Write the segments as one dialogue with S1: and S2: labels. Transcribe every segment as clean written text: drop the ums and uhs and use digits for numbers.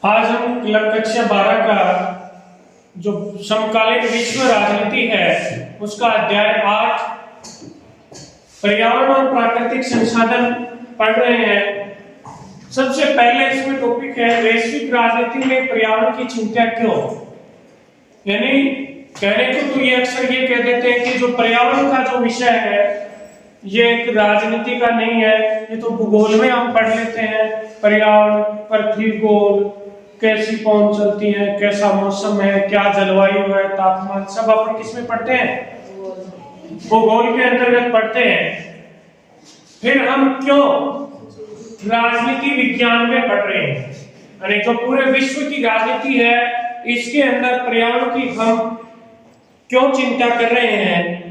S1: आज हम कक्षा 12 का जो समकालीन विश्व राजनीति है उसका अध्याय 8 पर्यावरण और प्राकृतिक संसाधन पढ़ रहे हैं। सबसे पहले इसमें टॉपिक है वैश्विक राजनीति में पर्यावरण की चिंता क्यों। यानी कहने को तो ये अक्सर ये कह देते हैं कि जो पर्यावरण का जो विषय है ये एक राजनीति का नहीं है, ये तो भूगोल में हम पढ़ लेते हैं। पर्यावरण, पृथ्वी गोल, कैसी पवन चलती है, कैसा मौसम है, क्या जलवायु है, तापमान, सब अपन किस में पढ़ते हैं? भूगोल के अंतर्गत पढ़ते हैं। फिर हम क्यों राजनीति विज्ञान में पढ़ रहे हैं? यानी जो पूरे विश्व की राजनीति है इसके अंदर पर्यावरण की हम क्यों चिंता कर रहे हैं।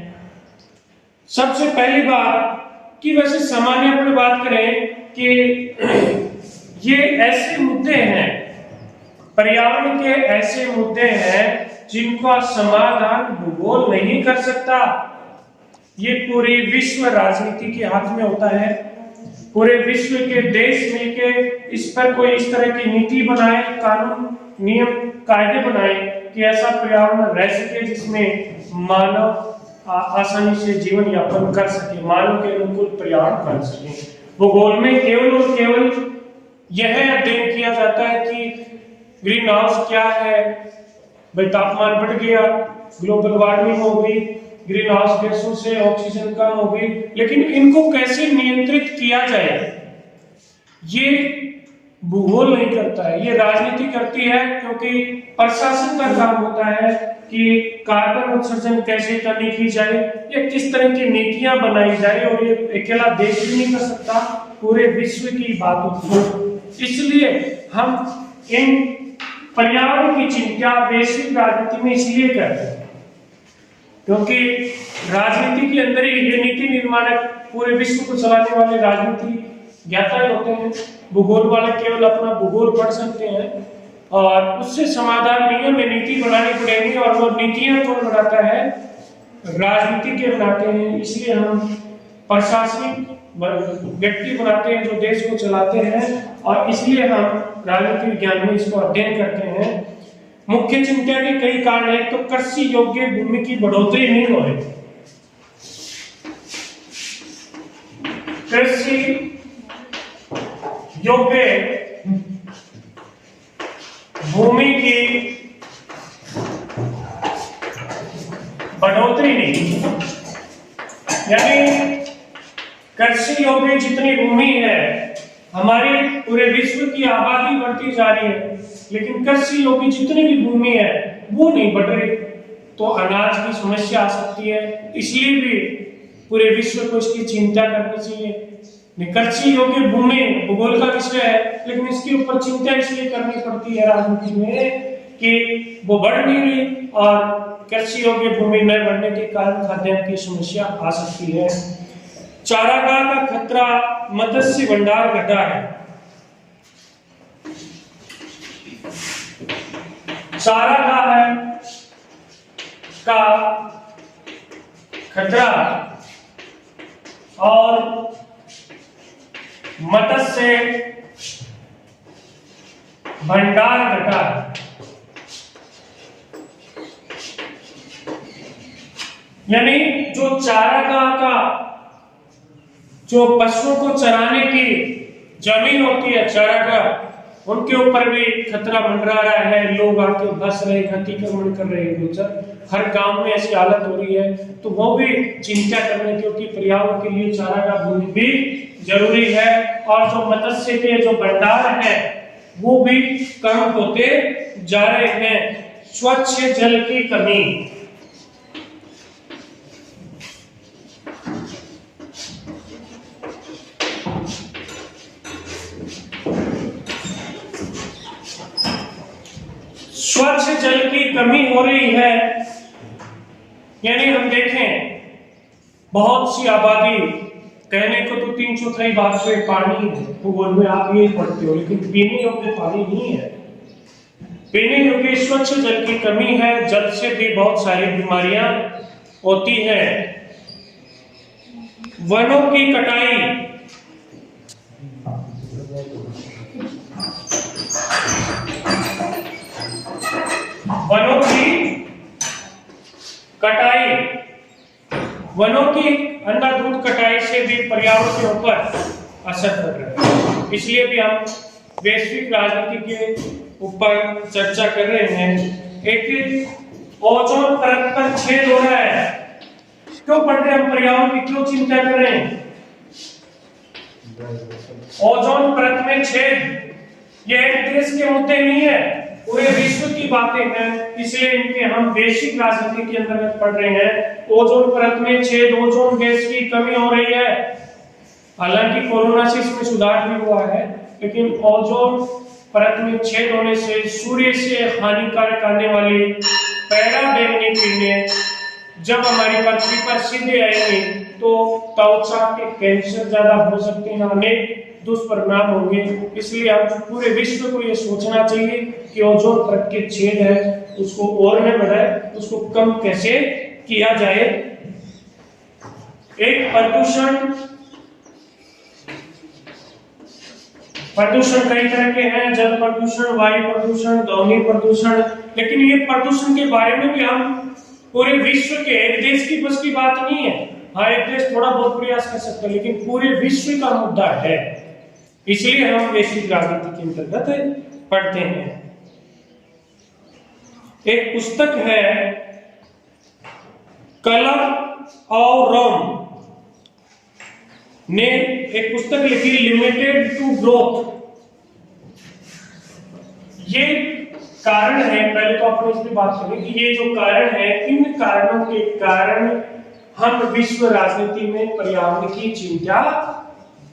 S1: सबसे पहली बात कि वैसे सामान्य अपनी बात करें कि ये ऐसे मुद्दे हैं, पर्यावरण के ऐसे मुद्दे हैं जिनका समाधान भूगोल नहीं कर सकता। ये पूरी विश्व राजनीति के हाथ में होता है। पूरे विश्व के देश मिलके इस पर कोई इस तरह की नीति बनाए, कानून, नियम, कायदे बनाए कि ऐसा पर्यावरण रह सके जिसमें मानव आसानी से जीवन यापन कर सके, मानव के अनुकूल पर्यावरण बन सके। भूगोल में केवल और केवल यह अध्ययन किया जाता है कि ग्रीन हाउस क्या है, भाई तापमान बढ़ गया, ग्लोबल वार्मिंग हो गई, ग्रीन हाउस गैसों से ऑक्सीजन कम हो गई, लेकिन इनको कैसे नियंत्रित किया जाए ये भूगोल नहीं करता है, ये राजनीति करती है। क्योंकि प्रशासन का काम होता है कि कार्बन उत्सर्जन कैसे कमी की जाए या किस तरह की नीतियां बनाई जाए, और ये अकेला देश भी नहीं कर सकता, पूरे विश्व की बात होती है। इसलिए हम इन पर्यावरण की चिंता वैश्विक राजनीति में इसलिए करते हैं क्योंकि राजनीति के अंदर ही ये नीति निर्माणक पूरे विश्व को चलाने वाले राजनीति ज्ञाता होते हैं। भूगोल वाले केवल अपना भूगोल पढ़ सकते हैं और उससे समाधान नियम में नीति बनानी पड़ेगी, और वो नीतियां कौन बनाता है? राजनीति के बनाते हैं। इसलिए हम प्रशासनिक व्यक्ति बनाते हैं जो देश को चलाते हैं, और इसलिए हम राजनीति विज्ञान में इसको अध्ययन करते हैं। मुख्य चिंता के कई कारण हैं। तो कृषि योग्य भूमि की बढ़ोतरी नहीं हो रही, कृषि योग्य भूमि की बढ़ोतरी नहीं, यानी कृषि योग्य जितनी भूमि है, हमारी पूरे विश्व की आबादी बढ़ती जा रही है लेकिन कृषि योग्य जितनी भी भूमि है वो नहीं बढ़ रही, तो अनाज की समस्या आ सकती है। इसलिए भी पूरे विश्व को इसकी चिंता करनी चाहिए। कृषि योग्य भूमि भूगोल का विषय है लेकिन इसके ऊपर चिंता इसलिए करनी पड़ती है राजनीति में कि वो बढ़ नहीं रही, और कृषि योग्य भूमि न बढ़ने के कारण खाद्यान्न की समस्या आ सकती है। चारागाह का खतरा, मत्स्य भंडार घटा है। चारागाह का खतरा और मत्स्य भंडार घटा है। यानी जो चारागाह का जो पशुओं को चराने की जमीन होती है, चारागाह, उनके ऊपर भी खतरा मंडरा रहा है। लोग आके बस रहे, अतिक्रमण कर रहे हैं, हर गांव में ऐसी हालत हो रही है। तो वो भी चिंता करने, क्योंकि पर्यावरण के लिए चारागाह भूमि भी जरूरी है, और जो मत्स्य के जो भंडार है वो भी कम होते जा रहे हैं। स्वच्छ जल की कमी, स्वच्छ जल की कमी हो रही है। यानी हम देखें बहुत सी आबादी, कहने को तो 3/4 भाग से पानी भूगोल में आप ये पढ़ते हो, लेकिन पीने योग्य पानी नहीं है। पीने योग्य स्वच्छ जल की कमी है। जल से भी बहुत सारी बीमारियां होती हैं। वनों की कटाई, वनों की अंधाधुंध कटाई से भी पर्यावरण के ऊपर असर पड़ रहा है। इसलिए भी हम वैश्विक राजनीति के ऊपर चर्चा कर रहे हैं। एक ओजोन परत पर छेद हो रहा है, क्यों पढ़ रहे हैं हम, पर्यावरण की क्यों चिंता कर रहे हैं? ओजोन परत में छेद, ये एक देश के मुद्दे नहीं है, पूरे विश्व की बातें हैं, इसलिए इनके हम वैश्विक राजनीति के अंतर्गत पढ़ रहे हैं। ओजोन परत में छेद, ओजोन गैस की कमी हो रही है। हालांकि कोरोना से इसमें सुधार भी हुआ है, लेकिन ओजोन परत में छेद होने से सूर्य से हानिकारक आने वाली पराबैंगनी किरणें जब हमारी पृथ्वी पर सीधे आएंगे तो त्वचा के कैंसर ज्यादा हो सकते हैं, अनेक दुष्परिणाम होंगे। इसलिए हम पूरे विश्व को ये सोचना चाहिए कि ओजोन परत के छेद है उसको और न बढ़ाए, उसको कम कैसे किया जाए। एक प्रदूषण कई तरह के हैं, जल प्रदूषण, वायु प्रदूषण, ध्वनि प्रदूषण, लेकिन ये प्रदूषण के बारे में भी हम पूरे विश्व के, एक देश की बस की बात नहीं है। हाँ, एक देश थोड़ा बहुत प्रयास कर सकता है, लेकिन पूरे विश्व का मुद्दा है, इसलिए हम वैश्विक राजनीति के अंतर्गत पढ़ते हैं। एक पुस्तक है कलर और रोम ने एक पुस्तक लिखी, लिमिटेड टू ग्रोथ। ये कारण है, पहले तो आपको इस पे बात करें कि ये जो कारण है, इन कारणों के कारण हम विश्व राजनीति में पर्यावरण की चिंता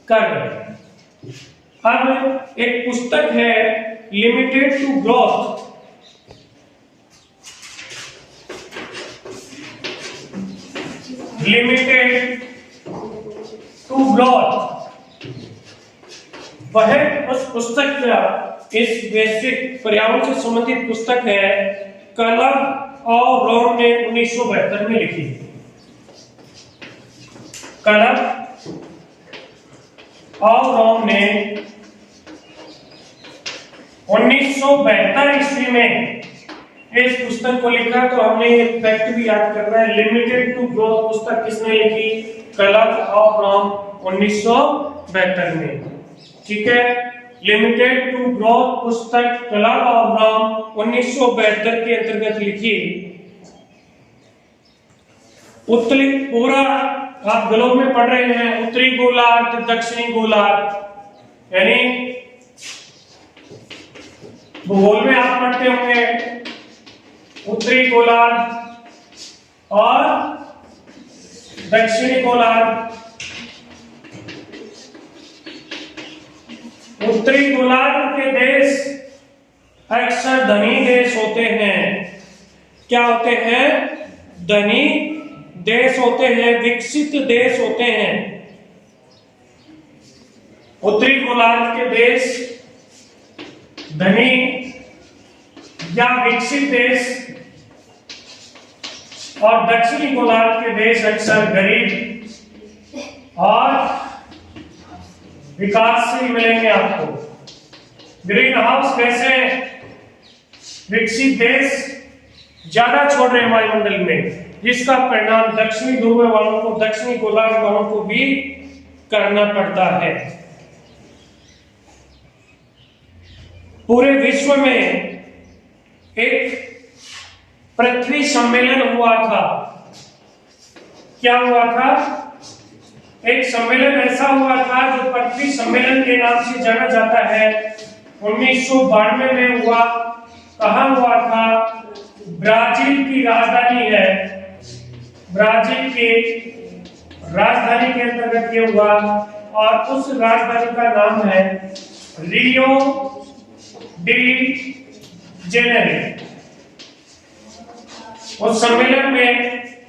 S1: कर रहे हैं। अब एक पुस्तक है limited to growth, limited to growth, वह उस पुस्तक का, इस वैश्विक पर्यावरण से संबंधित पुस्तक है, कलर और रोम ने 1972 में लिखी। कलर और रोम ने 1972 ईस्वी में इस पुस्तक को लिखा। तो हमने ये फैक्ट भी याद करना है, लिमिटेड टू ग्रोथ पुस्तक किसने लिखी? कलर और रोम 1972 में। ठीक है, लिमिटेड टू ग्रोथ पुस्तक कलर और रोम 1972 के अंतर्गत लिखी। उत्तरी, पूरा आप ग्लोब में पढ़ रहे हैं, उत्तरी गोलार्ध, दक्षिणी गोलार्ध, यानी भूगोल में आप पढ़ते होंगे उत्तरी गोलार्ध और दक्षिणी गोलार्ध। उत्तरी गोलार्ध के देश अक्सर धनी देश होते हैं। क्या होते हैं? धनी देश होते हैं, विकसित देश होते हैं। उत्तरी गोलार्ध के देश धनी या विकसित देश और दक्षिणी गोलार्ध के देश अक्सर गरीब और विकासशील मिलेंगे आपको। ग्रीन हाउस गैसें विकसित देश ज्यादा छोड़ रहे हैं वायुमंडल में, जिसका परिणाम दक्षिणी ध्रुव वालों को, दक्षिणी गोलार्ध वालों को भी करना पड़ता है। पूरे विश्व में एक पृथ्वी सम्मेलन हुआ था। क्या हुआ था? एक सम्मेलन ऐसा हुआ था जो पृथ्वी सम्मेलन के नाम से जाना जाता है। 1992 में हुआ। कहाँ हुआ था? ब्राजील की राजधानी है, ब्राजील की राजधानी के अंतर्गत ये हुआ और उस राजधानी का नाम है रियो डी जेनेरो। उस सम्मेलन में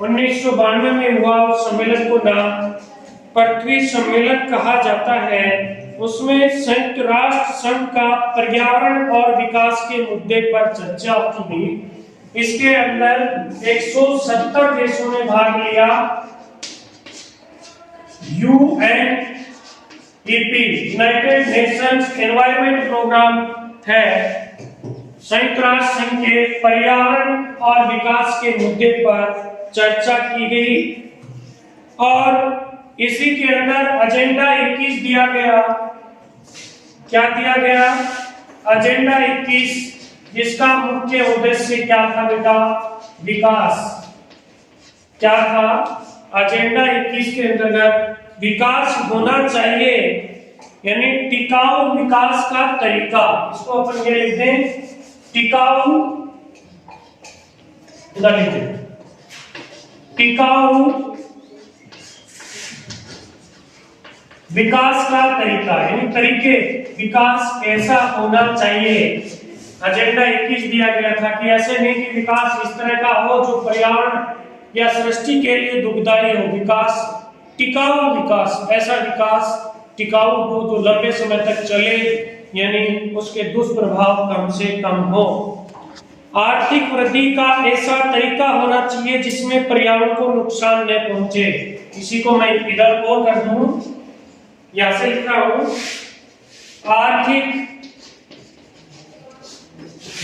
S1: 1992 में हुआ। उस सम्मेलन को नाम पृथ्वी सम्मेलन कहा जाता है। उसमें संयुक्त राष्ट्र संघ का पर्यावरण और विकास के मुद्दे पर चर्चा की गई। इसके अंदर 170 देशों ने भाग लिया। UNEP, United Nations Environment Programme है, संयुक्त राष्ट्र संघ के पर्यावरण और विकास के मुद्दे पर चर्चा की गई और इसी के अंदर एजेंडा 21 दिया गया। क्या दिया गया? एजेंडा 21, जिसका मुख्य उद्देश्य क्या था बेटा? विकास। क्या था? एजेंडा 21 के अंतर्गत विकास होना चाहिए, यानी टिकाऊ विकास का तरीका। इसको अपन ये लिख दें, टिकाऊ, टिकाऊ विकास का तरीका, यानी तरीके, विकास ऐसा होना चाहिए। एजेंडा 21 दिया गया था कि ऐसे नहीं कि विकास इस तरह का हो जो पर्यावरण या सृष्टि के लिए दुखदाई हो। विकास, टिकाऊ विकास, ऐसा विकास टिकाऊ हो जो लंबे समय तक चले, यानी उसके दुष्प्रभाव कम से कम हो। आर्थिक वृद्धि का ऐसा तरीका होना चाहिए जिसमें पर्यावरण को नुकसान न पहुंचे। इसी को मैं इधर को कर दूं, यहां से लिख रहा हूं, आर्थिक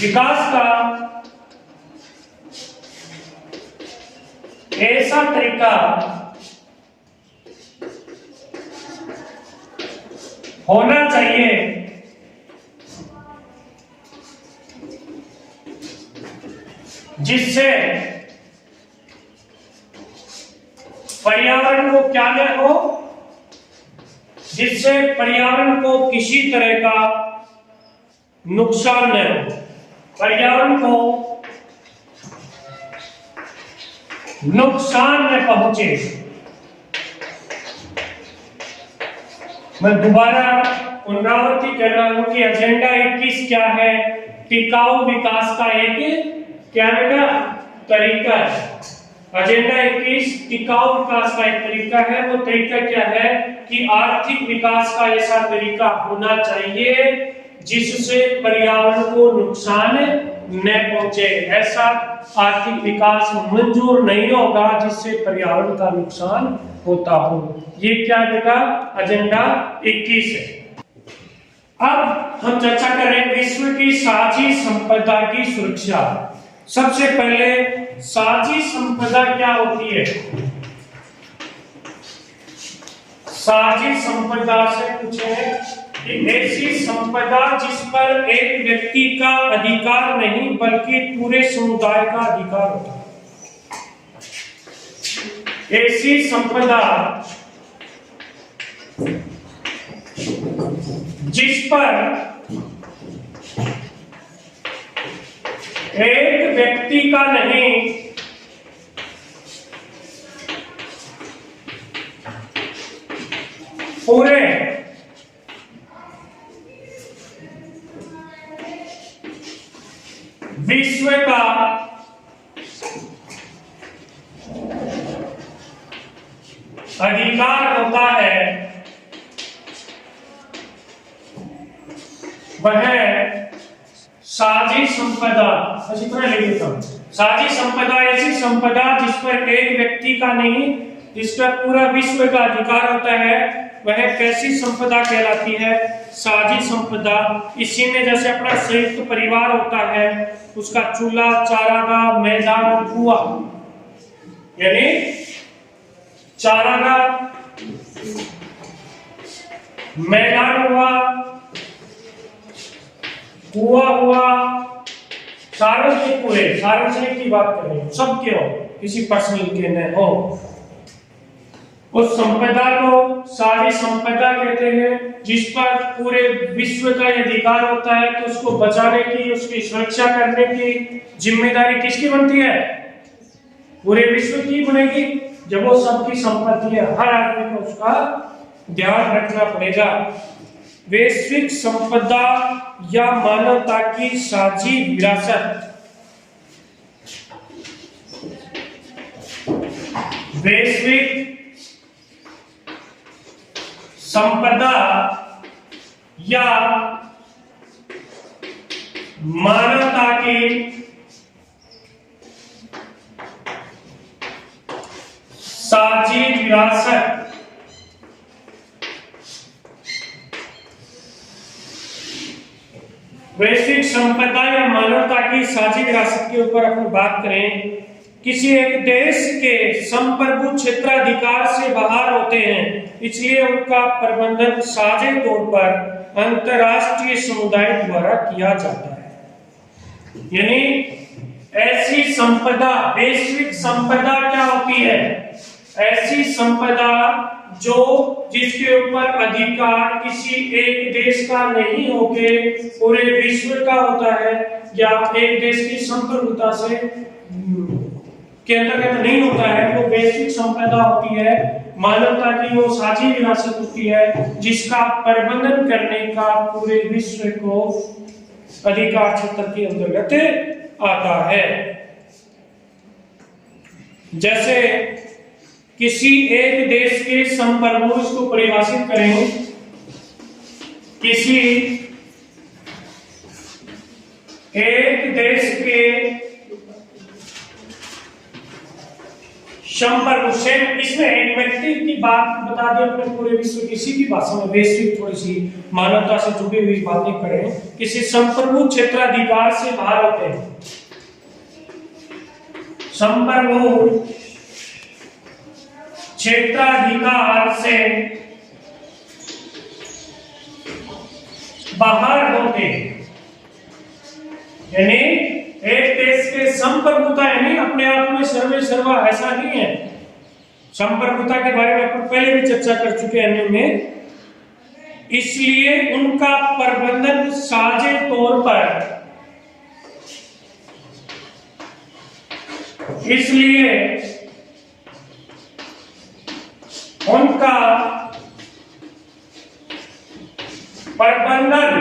S1: विकास का ऐसा तरीका होना चाहिए जिससे पर्यावरण को क्या न हो, जिससे पर्यावरण को किसी तरह का नुकसान न हो, पर्यावरण को नुकसान न पहुंचे। मैं दोबारा पुनरावृत्ति कर रहा हूं कि एजेंडा 21 क्या है? टिकाऊ विकास का एक क्या बेटा? तरीका है। एजेंडा 21 टिकाऊ विकास का एक तरीका है। वो तरीका क्या है कि आर्थिक विकास का ऐसा तरीका होना चाहिए जिससे पर्यावरण को नुकसान न पहुंचे। ऐसा आर्थिक विकास मंजूर नहीं होगा जिससे पर्यावरण का नुकसान होता हो। ये क्या बेटा? एजेंडा 21 है। अब हम चर्चा करें विश्व की साझी संपदा की सुरक्षा। सबसे पहले साझी संपदा क्या होती है? साझी संपदा से पूछे कि ऐसी संपदा जिस पर एक व्यक्ति का अधिकार नहीं बल्कि पूरे समुदाय का अधिकार होता है। ऐसी संपदा जिस पर एक व्यक्ति का नहीं पूरे विश्व का अधिकार होता है, वह साझी संपदा। अच्छी तरह लिख देता हूं, साझी संपदा ऐसी संपदा जिस पर एक व्यक्ति का नहीं, जिस पर पूरा विश्व का अधिकार होता है, वह कैसी संपदा कहलाती है? साझी संपदा। इसी में जैसे अपना संयुक्त परिवार होता है, उसका चूल्हा, चारागाह, मैदान, कुआं, यानी चारागाह, मैदान हुआ, कुआं हुआ, सार्वजनिक हुए, सार्वजनिक की बात कर रहे हैं, सबके हो, किसी पर्सनल के न हो, उस संपदा को सारी संपदा कहते हैं जिस पर पूरे विश्व का अधिकार होता है। तो उसको बचाने की, उसकी सुरक्षा करने की जिम्मेदारी किसकी बनती है? पूरे विश्व की बनेगी। जब वो सबकी संपत्ति है, हर आदमी को उसका ध्यान रखना पड़ेगा। वैश्विक संपदा या मानवता की साझी विरासत। वैश्विक संपदा या मानवता की साझी विरासत। वैश्विक संपदा या मानवता की साझी विरासत के ऊपर अपन बात करें किसी एक देश के संप्रभु क्षेत्राधिकार से बाहर होते हैं, इसलिए उनका प्रबंधन साझे तौर पर अंतरराष्ट्रीय समुदाय द्वारा किया जाता है। यानी ऐसी संपदा, वैश्विक संपदा क्या होती है? ऐसी संपदा जो जिसके ऊपर अधिकार किसी एक देश का नहीं होके पूरे विश्व का होता है, या एक देश की संप्रभुता से के अंतर्गत नहीं होता है, वो वैश्विक संपदा होती है। मानवता की वो साझी विरासत होती है जिसका प्रबंधन करने का पूरे विश्व को अधिकार क्षेत्र के अंतर्गत आता है। जैसे किसी एक देश के संप्रभु, को परिभाषित करें, किसी एक देश के संप्रभु से, इसमें एक व्यक्ति की बात बता दें अपने पूरे विश्व, किसी की भाषा में वैश्विक थोड़ी सी मानवता से जुड़ी हुई बातें करें, किसी संप्रभु क्षेत्राधिकार से बाहर होते हैं। संप्रभु क्षेत्राधिकार से बाहर होते हैं, यानी एक देश के संप्रभुता, यानी अपने आप में सर्वे सर्वा ऐसा नहीं है। संप्रभुता के बारे में अपन पहले भी चर्चा कर चुके हैं में, इसलिए उनका प्रबंधन साझे तौर पर, इसलिए उनका प्रबंधन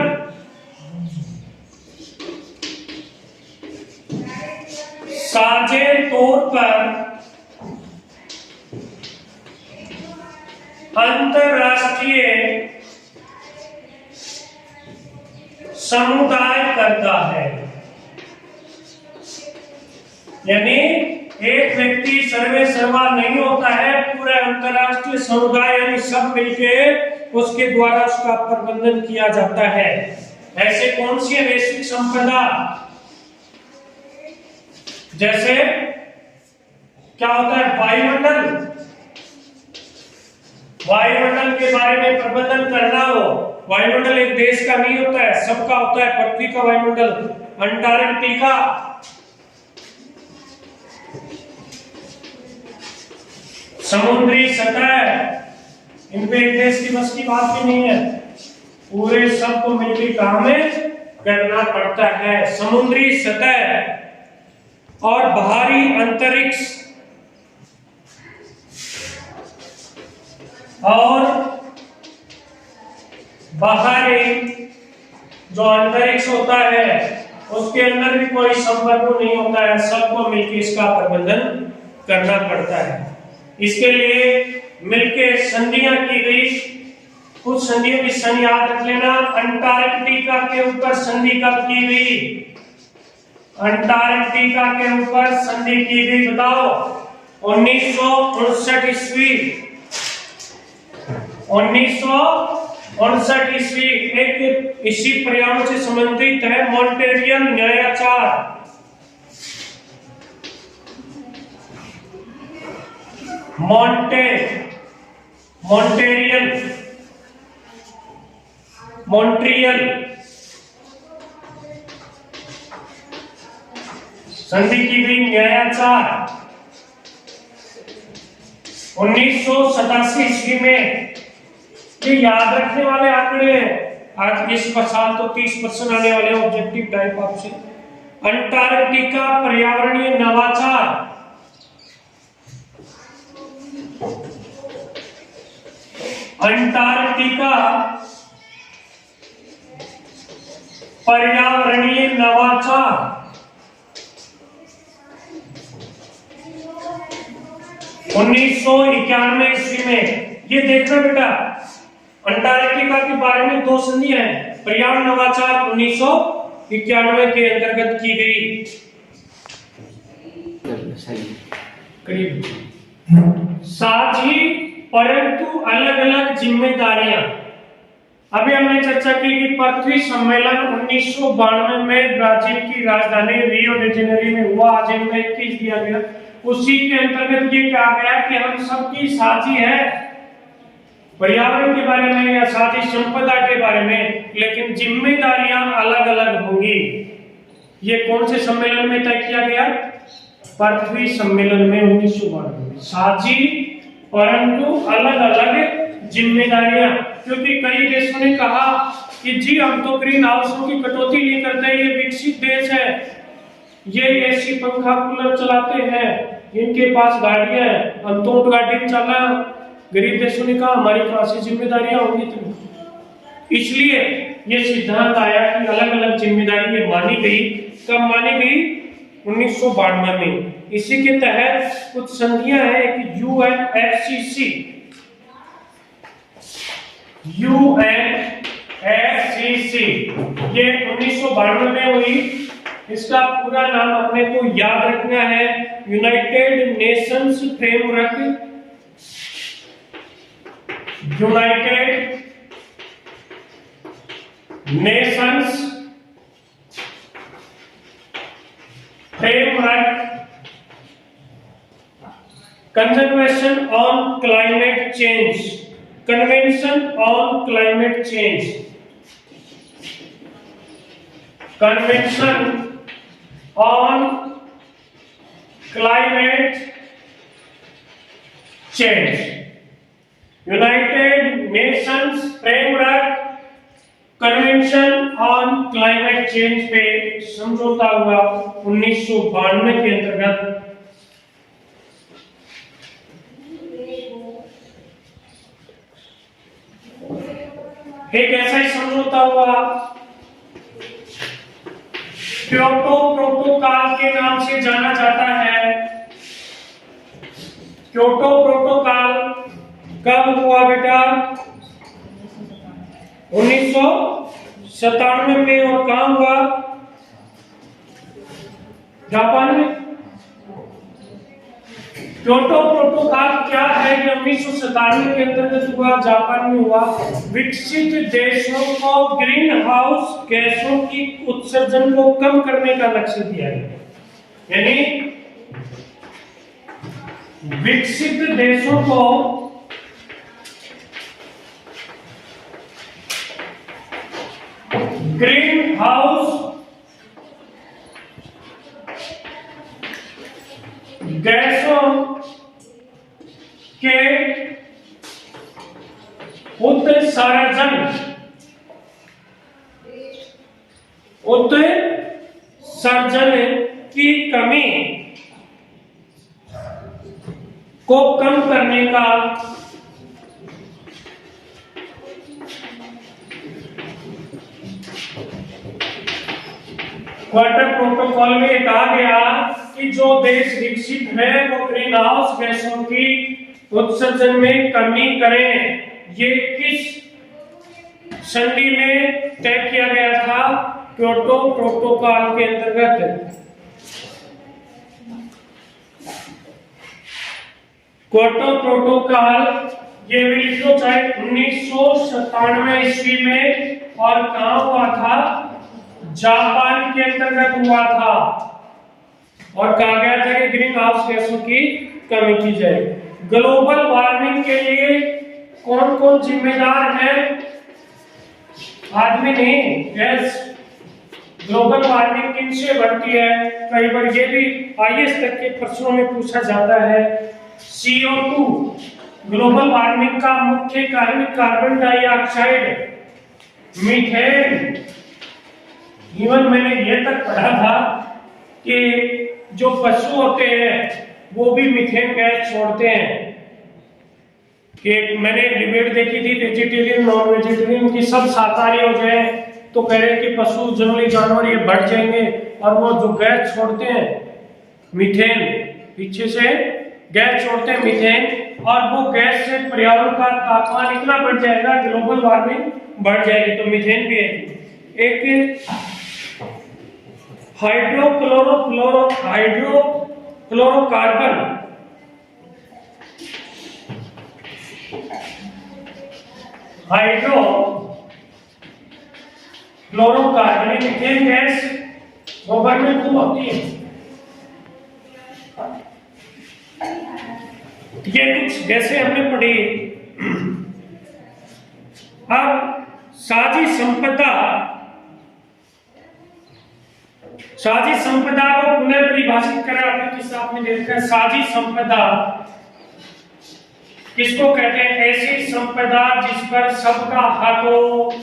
S1: साझे तौर पर अंतरराष्ट्रीय समुदाय करता है। यानी एक व्यक्ति सर्वे सर्वा नहीं होता है, पूरे अंतरराष्ट्रीय समुदाय यानी सब मिलके उसके द्वारा उसका प्रबंधन किया जाता है। ऐसे कौन सी वैश्विक संपदा? जैसे क्या होता है वायुमंडल, वायुमंडल के बारे में प्रबंधन करना हो। वायुमंडल एक देश का नहीं होता है, सबका होता है। पृथ्वी का वायुमंडल, अंटार्कटिका, समुद्री सतह, इन पे एक देश की बस की बात भी नहीं है, पूरे सबको मिलकर काम करना पड़ता है। समुद्री सतह और बाहरी अंतरिक्ष और बाहरी जो अंतरिक्ष होता है उसके अंदर भी कोई संपर्क नहीं होता है, सबको मिलकर इसका प्रबंधन करना पड़ता है। इसके लिए मिलके संधियां की गई। कुछ संधियों की संधि याद रख लेना। अंटार्कटिका के ऊपर संधि कब की गई? अंटार्कटिका के ऊपर संधि की गई, बताओ? 1959 ईस्वी। 1959 ईस्वी। एक इसी पर्यावरण से संबंधित है मॉन्ट्रियल न्यायाचार। मॉन्ट्रियल संधि की गई न्यायाचार 1987 ईस्वी में। ये याद रखने वाले आंकड़े हैं। आज इस साल तो 30% आने वाले ऑब्जेक्टिव टाइप आपसे। अंटार्कटिका पर्यावरणीय नवाचार, अंटार्कटिका पर्यावरणीय नवाचार 1991 ईस्वी में। ये देखना बेटा, अंटार्कटिका के बारे में दो संधियां हैं। पर्यावरण नवाचार 1991 के अंतर्गत की गई। करीब साथ ही परंतु अलग अलग जिम्मेदारियां। अभी हमने चर्चा की कि पृथ्वी सम्मेलन 1992 में ब्राजील की राजधानी रियो डी जेनेरो में हुआ। आज इनमें 21 दिया गया। उसी के अंतर्गत ये कहा गया कि हम सबकी साझी है पर्यावरण के बारे में या साझी संपदा के बारे में, लेकिन जिम्मेदारियां अलग अलग होंगी। ये कौन से सम्मेलन में तय किया गया? पृथ्वी सम्मेलन में 1992 में। साझी परंतु अलग अलग जिम्मेदारियां, क्योंकि कई देशों ने कहा कि जी हम तो ग्रीन हाउसों की कटौती नहीं करते, ये विकसित देश है, ये एसी पंखा कूलर चलाते हैं, इनके पास गाड़ियां हैं, हम तो उठ गाड़ी में चलना। गरीब देशों ने कहा हमारी पास ही जिम्मेदारियां होंगी तो इसलिए ये सिद्धांत आया कि अलग अलग जिम्मेदारी ये मानी गई। कब मानी गई? 1992 में। इसी के तहत कुछ संधियां हैं कि यूएनएफसीसी ये 1992 में हुई। इसका पूरा नाम अपने को याद रखना है, United Nations framework, United Nations framework conservation on climate change, convention on climate change, convention on climate change, United Nations framework convention on climate change पे समझौता हुआ 1992 के अंतर्गत। एक ऐसा ही समझौता हुआ क्योटो प्रोटोकॉल के नाम से जाना जाता है। क्योटो प्रोटोकॉल कब हुआ बेटा? 1997 में। और कहां हुआ? जापान में। क्योटो प्रोटोकॉल क्या है? ये 1997 के अंतर्गत हुआ, जापान में हुआ। विकसित देशों को ग्रीन हाउस गैसों की उत्सर्जन को कम करने का लक्ष्य दिया गया। यानी विकसित देशों को ग्रीन हाउस गैसों के उत्सर्जन की कमी को कम करने का क्वार्टर प्रोटोकॉल में कहा गया कि जो देश विकसित है वो ग्रीन हाउस गैसों की उत्सर्जन में कमी करें। ये किस संधि में तय किया गया था? क्योटो प्रोटोकॉल के अंतर्गत। क्योटो प्रोटोकॉल ये भी लिख लो, चाहे 1997 ईस्वी में, और कहां हुआ था? जापान के अंतर्गत हुआ था। और कहा गया था कि ग्रीन हाउस गैसों की कमी की जाए। ग्लोबल वार्मिंग के लिए कौन कौन जिम्मेदार है? आदमी नहीं, गैस। ग्लोबल वार्मिंग किनसे बढ़ती है? कई बार ये भी आईएएस तक के प्रश्नों में पूछा जाता है। CO2 ग्लोबल वार्मिंग का मुख्य कारण कार्बन डाइऑक्साइड, मीथेन। इवन मैंने ये तक पढ़ा था कि जो पशु होते हैं वो भी मीथेन गैस छोड़ते हैं। कि मैंने डिबेट देखी थी वेजिटेरियन नॉन वेजिटेरियन की, सब शाकाहारी हो जाए तो कह रहे हैं कि पशु जंगली जानवर ये बढ़ जाएंगे, और वो जो गैस छोड़ते हैं मीथेन, पीछे से गैस छोड़ते हैं मीथेन, और वो गैस से पर्यावरण का तापमान इतना बढ़ जाएगा, ग्लोबल वार्मिंग बढ़ जाएगी। तो मीथेन भी है। एक हाइड्रोक्लोरोकार्बन, मीथेन गैस गोबर में खूब होती है। ये कुछ जैसे हमने पढ़े। अब साझी संपदा को पुनः परिभाषित करें आपने किस आपने देखा है। साझी संपदा किसको कहते हैं? ऐसी संपदा जिस पर सबका हक हो,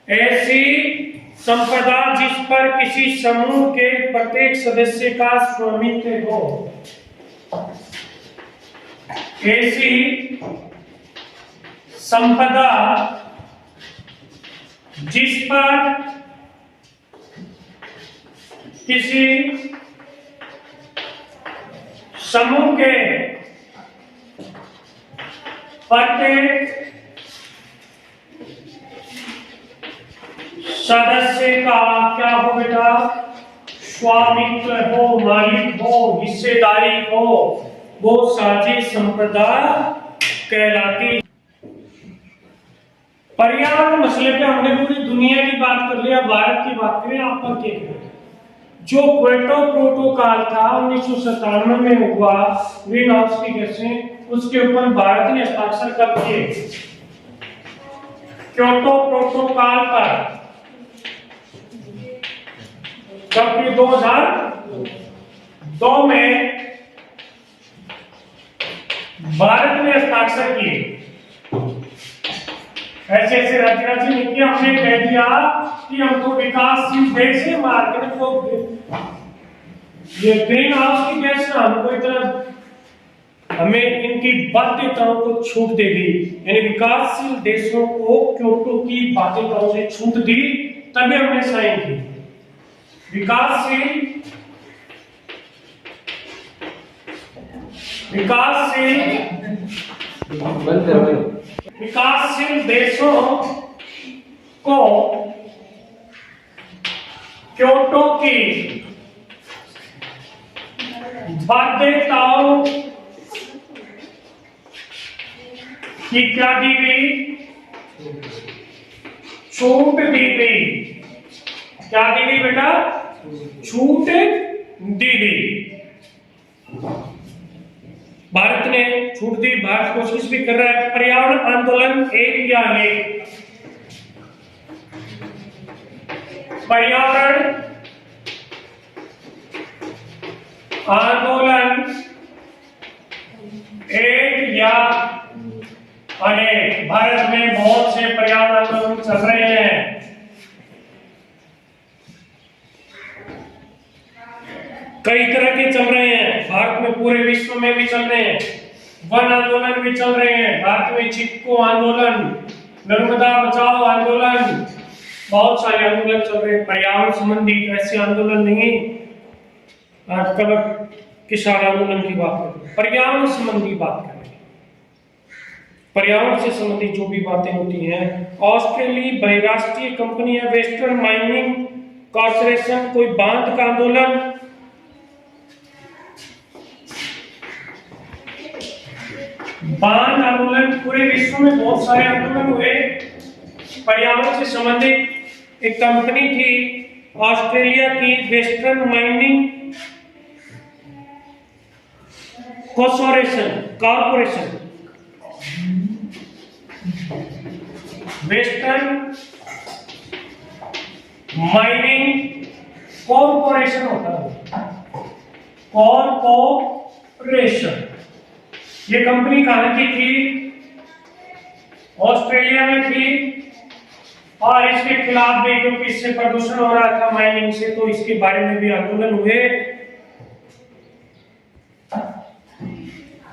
S1: ऐसी संपदा जिस पर किसी समूह के प्रत्येक सदस्य का स्वामित्व हो, ऐसी संपदा जिस पर किसी समूह के प्रत्येक सदस्य का क्या हो बेटा? स्वामित्व हो, मालिक हो, हिस्सेदारी हो, वो साझी संपदा कहलाती। पर्यावरण मसले पे हमने पूरी दुनिया की बात कर लिया, भारत की बात करें। आप पर क्या जो क्योटो प्रोटोकॉल था 1997 में हुआ, ग्रीन हाउस की गैसें, उसके ऊपर भारत ने हस्ताक्षर कब किए? क्योटो प्रोटोकॉल पर कब किए? 2002 में भारत ने हस्ताक्षर किए। ऐसे ऐसे राज्य ने किया, हमने कह दिया कि हमको विकासशील देश है, मार्केट को ये ग्रीन हाउस की गैस ना हमको इतना, हमें इनकी बाध्यताओं को छूट दे दी, यानी विकासशील देशों को क्योटो की बाध्यताओं से छूट दी, तभी हमने साइन की। विकासशील देशों को क्योटो की बाध्यताओं की क्या दी गई? छूट दी गई। क्या दी गई बेटा? छूट दी गई। भारत ने छूट दी, भारत कोशिश भी कर रहा है। पर्यावरण आंदोलन एक या अनेक? पर्यावरण आंदोलन एक या अनेक? भारत में बहुत से पर्यावरण आंदोलन चल रहे हैं। कई तरह के चल रहे हैं भारत में, पूरे विश्व में भी चल रहे हैं। वन आंदोलन भी चल रहे हैं भारत में, चिपको आंदोलन, नर्मदा बचाओ आंदोलन, बहुत सारे आंदोलन चल रहे हैं पर्यावरण संबंधी। ऐसे आंदोलन नहीं, आज कल किसान आंदोलन की बात करें, पर्यावरण संबंधी बात करें। पर्यावरण से संबंधित जो भी बातें होती हैं। ऑस्ट्रेलिया बहुराष्ट्रीय कंपनी है वेस्टर्न माइनिंग कॉर्पोरेशन, कोई बांध का आंदोलन, बांध आंदोलन, पूरे विश्व में बहुत सारे आंदोलन हुए पर्यावरण से संबंधित। एक कंपनी थी ऑस्ट्रेलिया की western mining corporation, western mining corporation होता है, कॉर्पोरेशन। ये कंपनी कहां की थी? ऑस्ट्रेलिया में थी, और इसके खिलाफ भी, क्योंकि इससे प्रदूषण हो रहा था माइनिंग से, तो इसके बारे में भी आंदोलन हुए।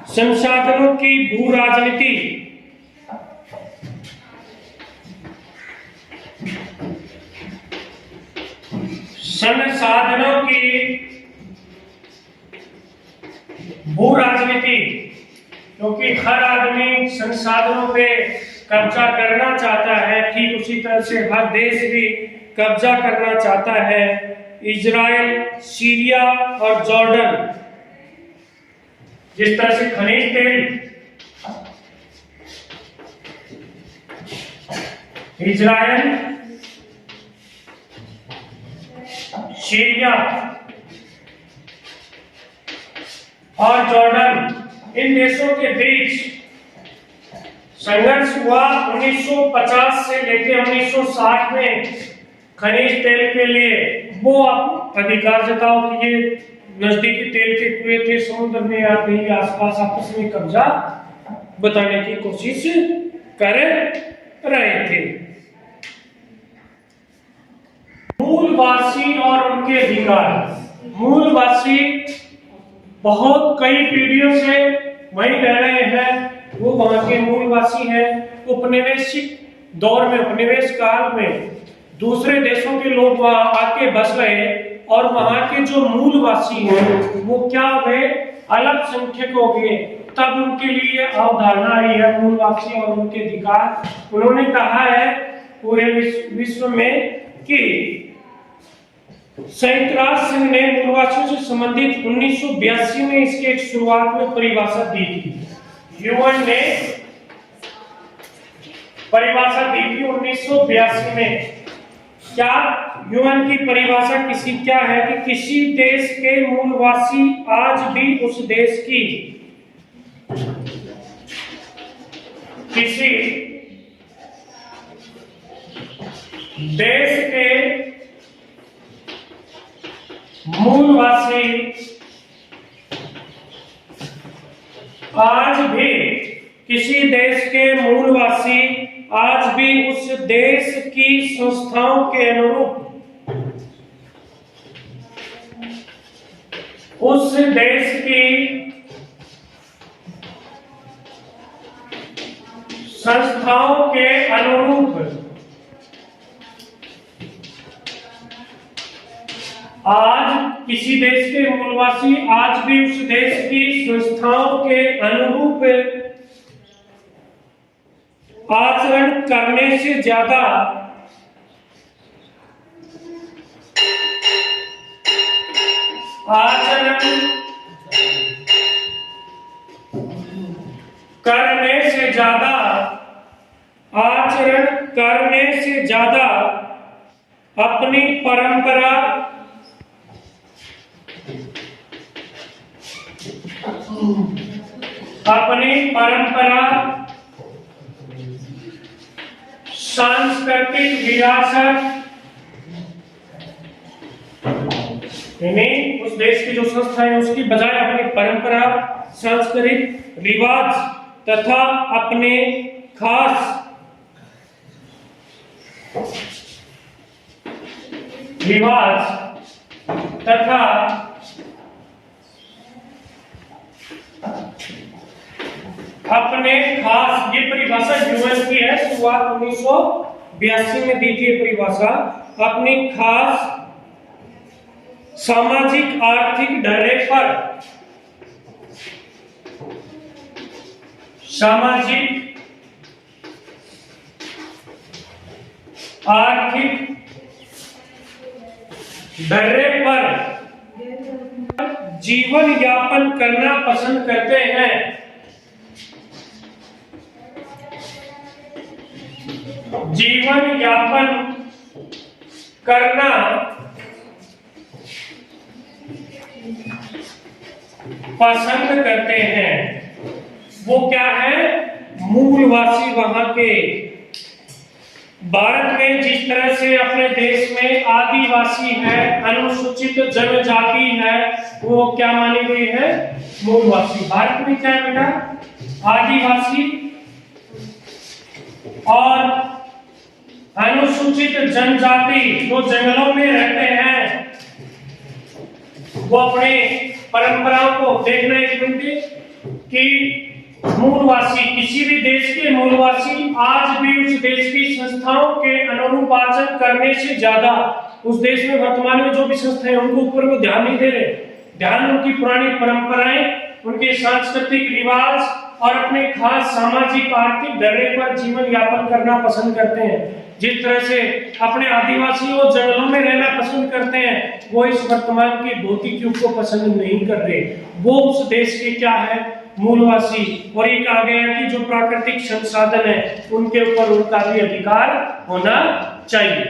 S1: संसाधनों की भू राजनीति, संसाधनों की भू राजनीति, क्योंकि हर आदमी संसाधनों पे कब्जा करना चाहता है, ठीक उसी तरह से हर देश भी कब्जा करना चाहता है। इजराइल, सीरिया और जॉर्डन, जिस तरह से खनिज तेल, इजराइल, सीरिया और जॉर्डन, इन देशों के बीच संघर्ष हुआ 1950 से लेकर 1960 में खनिज तेल के लिए। वो अधिकार जताओ कि ये नजदीकी तेल के कुएं थे समुद्र में या कहीं आसपास आपस में कब्जा बताने की कोशिश कर रहे थे। मूलवासी और उनके अधिकार। मूलवासी बहुत कई पीढ़ियों से वहीं रह रहे हैं, वो वहां के मूलवासी हैं। उपनिवेशिक दौर में, उपनिवेश काल में दूसरे देशों के लोग वहां आके बस गए और वहां के जो मूलवासी हैं वो क्या हुए, अल्पसंख्यक हो गए। तब उनके लिए अवधारणा आई है मूलवासी और उनके अधिकार। उन्होंने कहा है पूरे विश्व में कि संयुक्त राष्ट्र संघ ने मूलवासियों से संबंधित 1982 में इसकी एक शुरुआत में परिभाषा दी थी। यूएन ने परिभाषा दी थी 1982 में। क्या यूएन की परिभाषा क्या है कि किसी देश के मूलवासी आज भी उस देश की, किसी देश के मूलवासी आज भी, किसी देश के मूलवासी आज भी उस देश की संस्थाओं के अनुरूप, उस देश की संस्थाओं के अनुरूप आज किसी देश के मूलवासी आज भी उस देश की संस्थाओं के अनुरूप आचरण करने से ज्यादा आचरण करने से ज्यादा आचरण करने से ज्यादा अपनी परंपरा सांस्कृतिक विरासत, यानी उस देश की जो संस्था है उसकी बजाय अपनी परंपरा, सांस्कृतिक रिवाज तथा अपने खास रिवाज तथा अपने खास, ये परिभाषा यूएन की है, शुरुआत 1982 में दी थी ये परिभाषा। अपनी खास सामाजिक आर्थिक ढर्रे पर, सामाजिक आर्थिक ढर्रे पर जीवन यापन करना पसंद करते हैं। जीवन यापन करना पसंद करते हैं। वो क्या है? मूलवासी वहां के। भारत में जिस तरह से अपने देश में आदिवासी है, अनुसूचित जनजाति है, वो क्या मानी गई है? मूलवासी। भारत में क्या है बेटा? आदिवासी और अनुसूचित जनजाति जो जंगलों में रहते हैं, वो अपने परंपराओं को देखना एक मिनट कि मूलवासी, किसी भी देश के मूलवासी आज भी उस देश की संस्थाओं के अनुरूप आचरण करने से ज्यादा उस देश में वर्तमान में जो भी संस्थाएं उनको ऊपर वो ध्यान नहीं दे रहे। ध्यान उनकी पुरानी परंपराएं, उनके सांस्कृतिक रिवाज और अपने खास सामाजिक आर्थिक ढर्रे पर जीवन यापन करना पसंद करते हैं। जिस तरह से अपने आदिवासी और जंगलों में रहना पसंद करते हैं, वो इस वर्तमान के भौतिक युग को पसंद नहीं कर रहे। वो उस देश के क्या है? मूलवासी। और ये कहा गया है कि जो प्राकृतिक संसाधन है उनके ऊपर उनका भी अधिकार होना चाहिए।